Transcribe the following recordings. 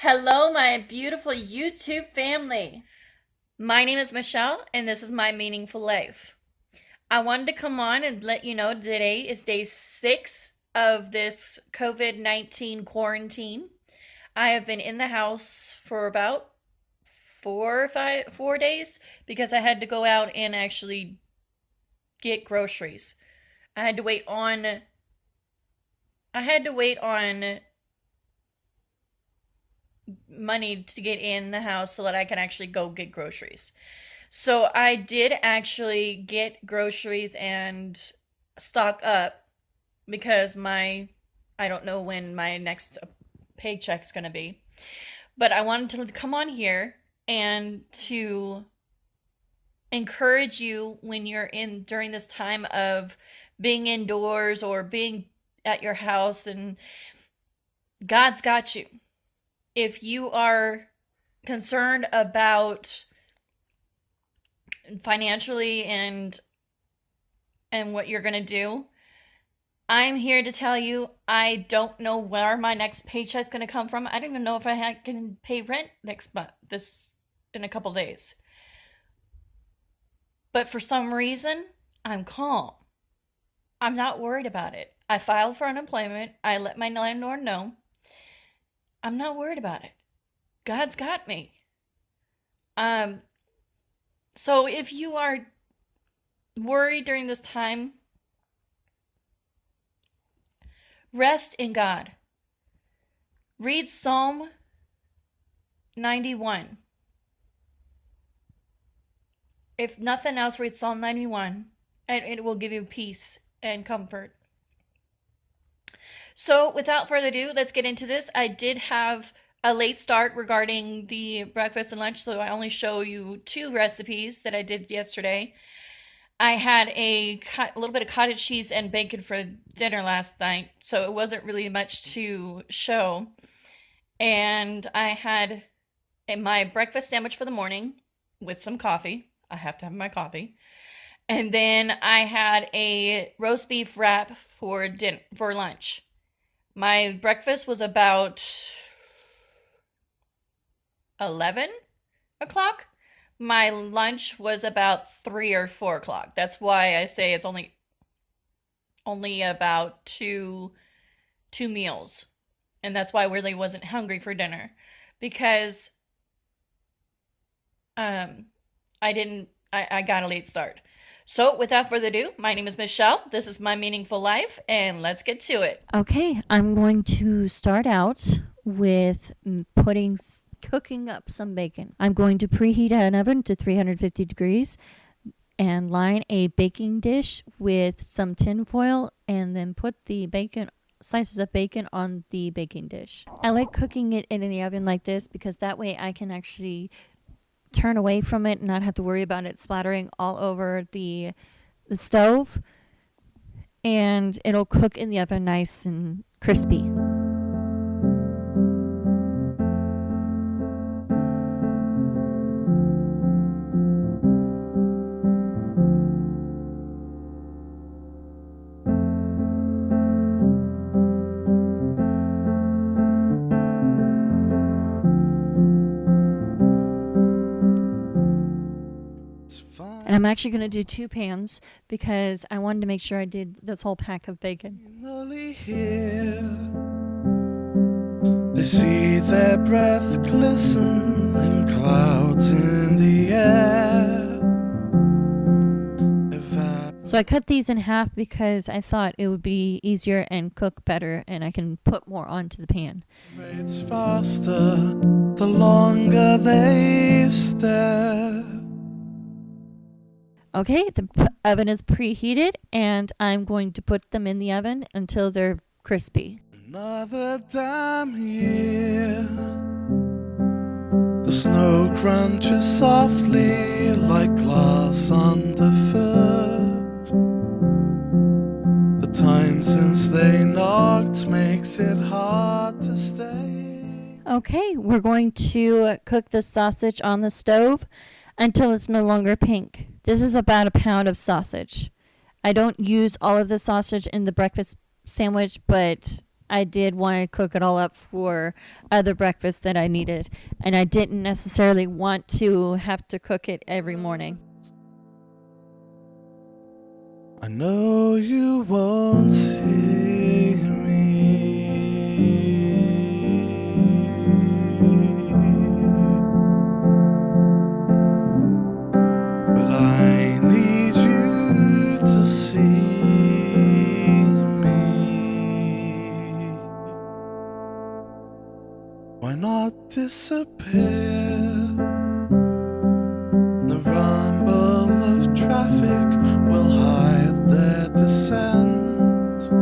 Hello, my beautiful YouTube family. My name is Michelle, and this is my meaningful life. I wanted to come on and let you know today is day 6 of this COVID-19 quarantine. I have been in the house for about 4 days because I had to go out and actually get groceries. I had to wait on I had to wait on money to get in the house so that I can actually go get groceries. So I did actually get groceries and stock up because I don't know when my next paycheck's going to be. But I wanted to come on here and to encourage you when you're in during this time of being indoors or being at your house, and God's got you. If you are concerned about financially and what you're going to do, I'm here to tell you I don't know where my next paycheck is going to come from. I don't even know if can pay rent next month, this in a couple days. But for some reason, I'm calm. I'm not worried about it. I filed for unemployment. I let my landlord know. I'm not worried about it. God's got me. So if you are worried during this time, rest in God. Read Psalm 91. If nothing else, read Psalm 91, and it will give you peace and comfort. So without further ado, let's get into this. I did have a late start regarding the breakfast and lunch, so I only show you 2 recipes that I did yesterday. I had a little bit of cottage cheese and bacon for dinner last night, so it wasn't really much to show. And I had my breakfast sandwich for the morning with some coffee. I have to have my coffee. And then I had a roast beef wrap for lunch. My breakfast was about 11 o'clock. My lunch was about 3 or 4 o'clock. That's why I say it's only about two meals. And that's why I really wasn't hungry for dinner, because I got a late start. So without further ado, my name is Michelle. This is my meaningful life, and let's get to it. Okay, I'm going to start out with cooking up some bacon. I'm going to preheat an oven to 350 degrees and line a baking dish with some tin foil, and then put the slices of bacon on the baking dish. I like cooking it in the oven like this because that way I can actually turn away from it and not have to worry about it splattering all over the stove, and it'll cook in the oven nice and crispy. And I'm actually going to do 2 pans because I wanted to make sure I did this whole pack of bacon. Here, they see their breath glisten in clouds in the air. So I cut these in half because I thought it would be easier and cook better, and I can put more onto the pan. It's faster the longer they stare. Okay, the oven is preheated, and I'm going to put them in the oven until they're crispy. Another damn year. The snow crunches softly like glass underfoot. The time since they knocked makes it hard to stay. Okay, we're going to cook the sausage on the stove until it's no longer pink. This is about a pound of sausage. I don't use all of the sausage in the breakfast sandwich, but I did want to cook it all up for other breakfasts that I needed. And I didn't necessarily want to have to cook it every morning. I know you won't see me, but I need you to see me. Why not disappear? The rumble of traffic will hide their descent. A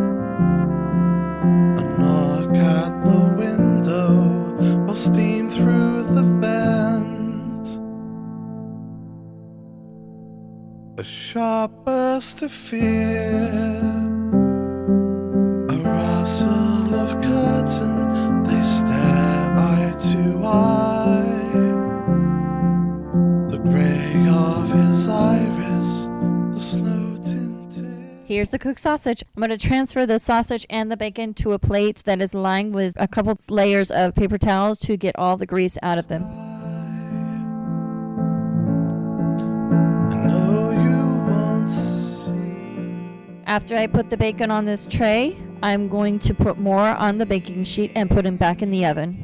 knock at the window will steam through the vent. A sharp burst of fear, a rustle of curtain, they stare eye to eye. The grey of his iris, the snow tinted. Here's the cooked sausage. I'm going to transfer the sausage and the bacon to a plate that is lined with a couple layers of paper towels to get all the grease out of them. I know you won't see. After I put the bacon on this tray, I'm going to put more on the baking sheet and put them back in the oven.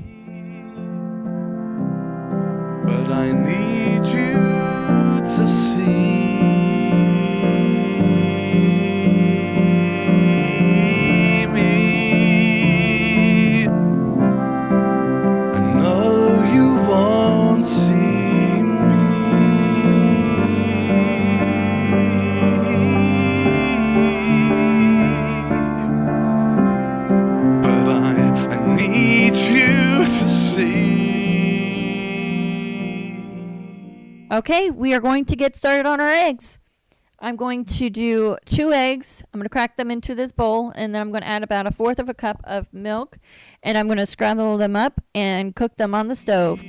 But I need you to see me. I know you won't see me, but I need you to see. Okay, we are going to get started on our eggs. I'm going to do 2 eggs. I'm going to crack them into this bowl, and then I'm going to add about 1/4 of a cup of milk, and I'm going to scramble them up and cook them on the stove.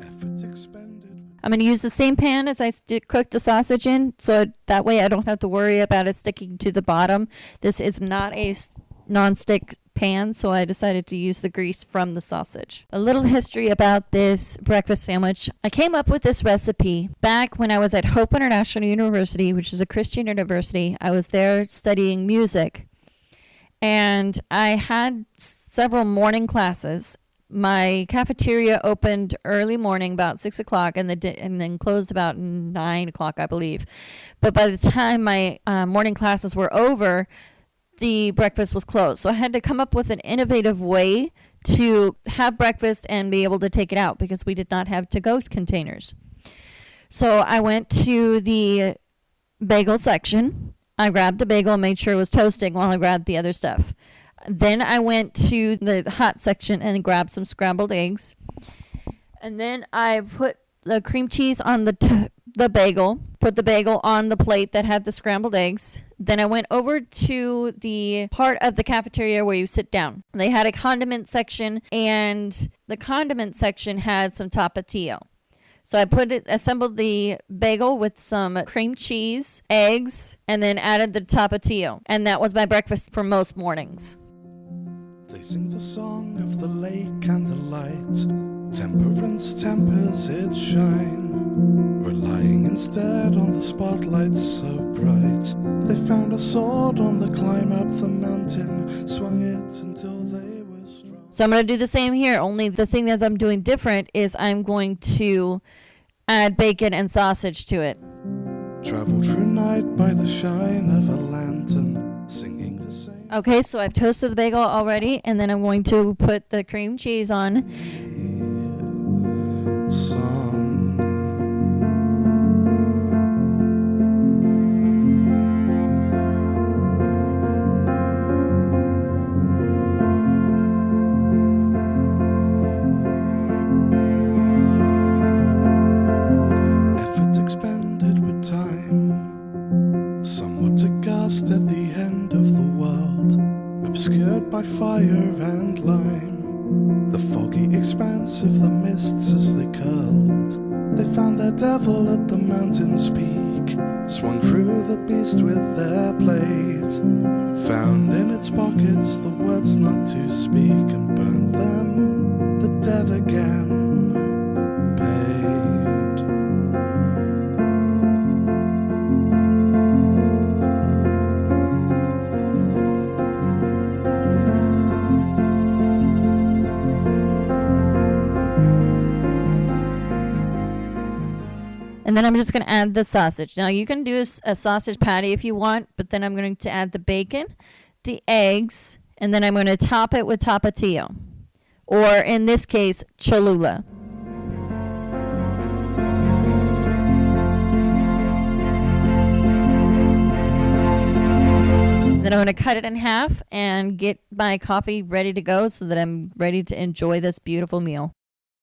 Efforts expended. I'm going to use the same pan as I cooked the sausage in, so that way I don't have to worry about it sticking to the bottom. This is not a non-stick pan, so I decided to use the grease from the sausage. A little history about this breakfast sandwich. I came up with this recipe back when I was at Hope International University, which is a Christian university. I was there studying music, and I had several morning classes. My cafeteria opened early morning, about 6 o'clock, and then closed about 9 o'clock, I believe. But by the time my morning classes were over, the breakfast was closed. So I had to come up with an innovative way to have breakfast and be able to take it out because we did not have to-go containers. So I went to the bagel section. I grabbed a bagel and made sure it was toasting while I grabbed the other stuff. Then I went to the hot section and grabbed some scrambled eggs. And then I put the cream cheese on the bagel, put the bagel on the plate that had the scrambled eggs. Then I went over to the part of the cafeteria where you sit down. They had a condiment section, and the condiment section had some tapatio. So I assembled the bagel with some cream cheese, eggs, and then added the tapatio. And that was my breakfast for most mornings. They sing the song of the lake and the light. Temperance tempers its shine, relying instead on the spotlight so bright. They found a sword on the climb up the mountain, swung it until they were strong. So I'm going to do the same here, only the thing that I'm doing different is I'm going to add bacon and sausage to it. Travel through night by the shine of a lantern, singing the same. Okay, so I've toasted the bagel already, and then I'm going to put the cream cheese on. Song by fire and lime, the foggy expanse of the mists as they curled. They found their devil at the mountain's peak, swung through the beast with their blade, found in its pockets the words not to speak, and burned them, the dead again paid. And then I'm just going to add the sausage. Now you can do a sausage patty if you want, but then I'm going to add the bacon, the eggs, and then I'm going to top it with tapatio, or in this case, Cholula. Then I'm going to cut it in half and get my coffee ready to go so that I'm ready to enjoy this beautiful meal.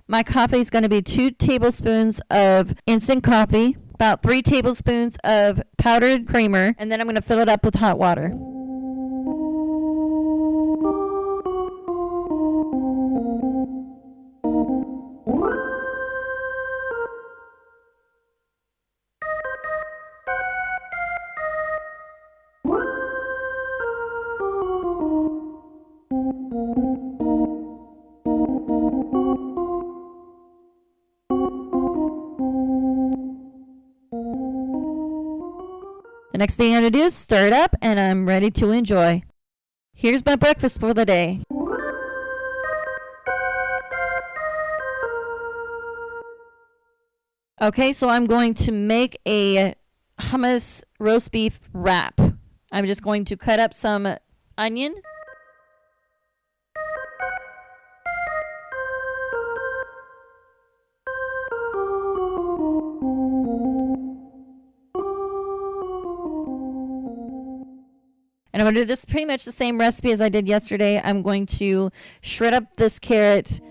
My coffee is going to be 2 tablespoons of instant coffee, about 3 tablespoons of powdered creamer, and then I'm going to fill it up with hot water. The next thing I'm going to do is stir it up, and I'm ready to enjoy. Here's my breakfast for the day. Okay, so I'm going to make a hummus roast beef wrap. I'm just going to cut up some onion. And I'm going to do this pretty much the same recipe as I did yesterday. I'm going to shred up this carrot.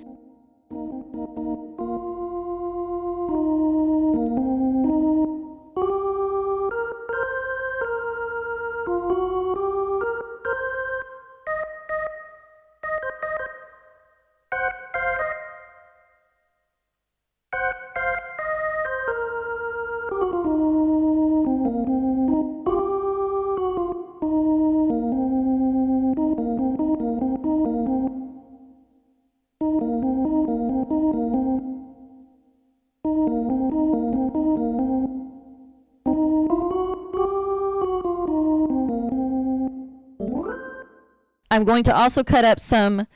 I'm going to also cut up some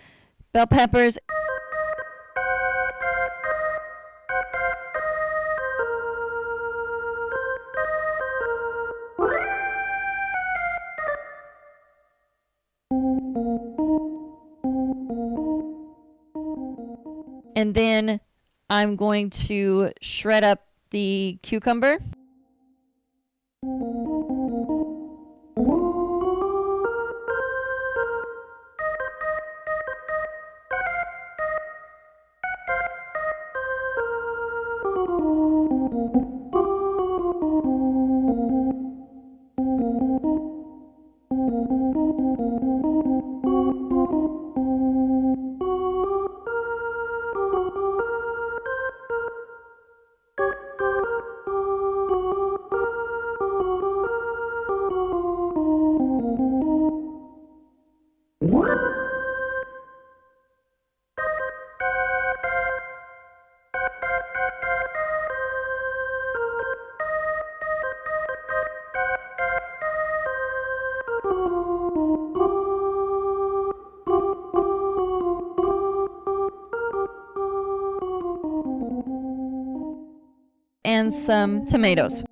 bell peppers. And then I'm going to shred up the cucumber. And some tomatoes.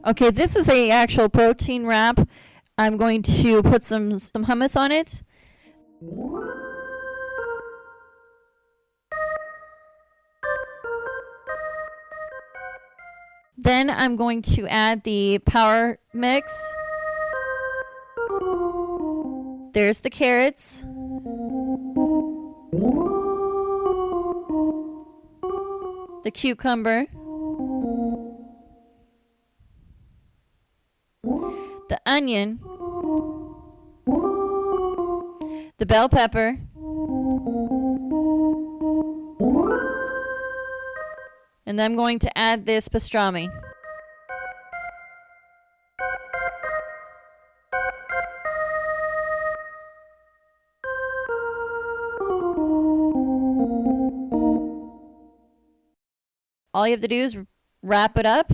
Okay, this is a actual protein wrap. I'm going to put some hummus on it. Then I'm going to add the power mix. There's the carrots. The cucumber. The onion. The bell pepper. And then I'm going to add this pastrami. All you have to do is wrap it up.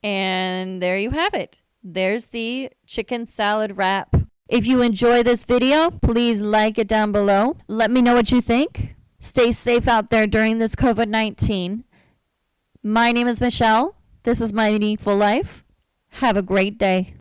And there you have it. There's the chicken salad wrap. If you enjoy this video, please like it down below. Let me know what you think. Stay safe out there during this COVID-19. My name is Michelle. This is My Meaningful Life. Have a great day.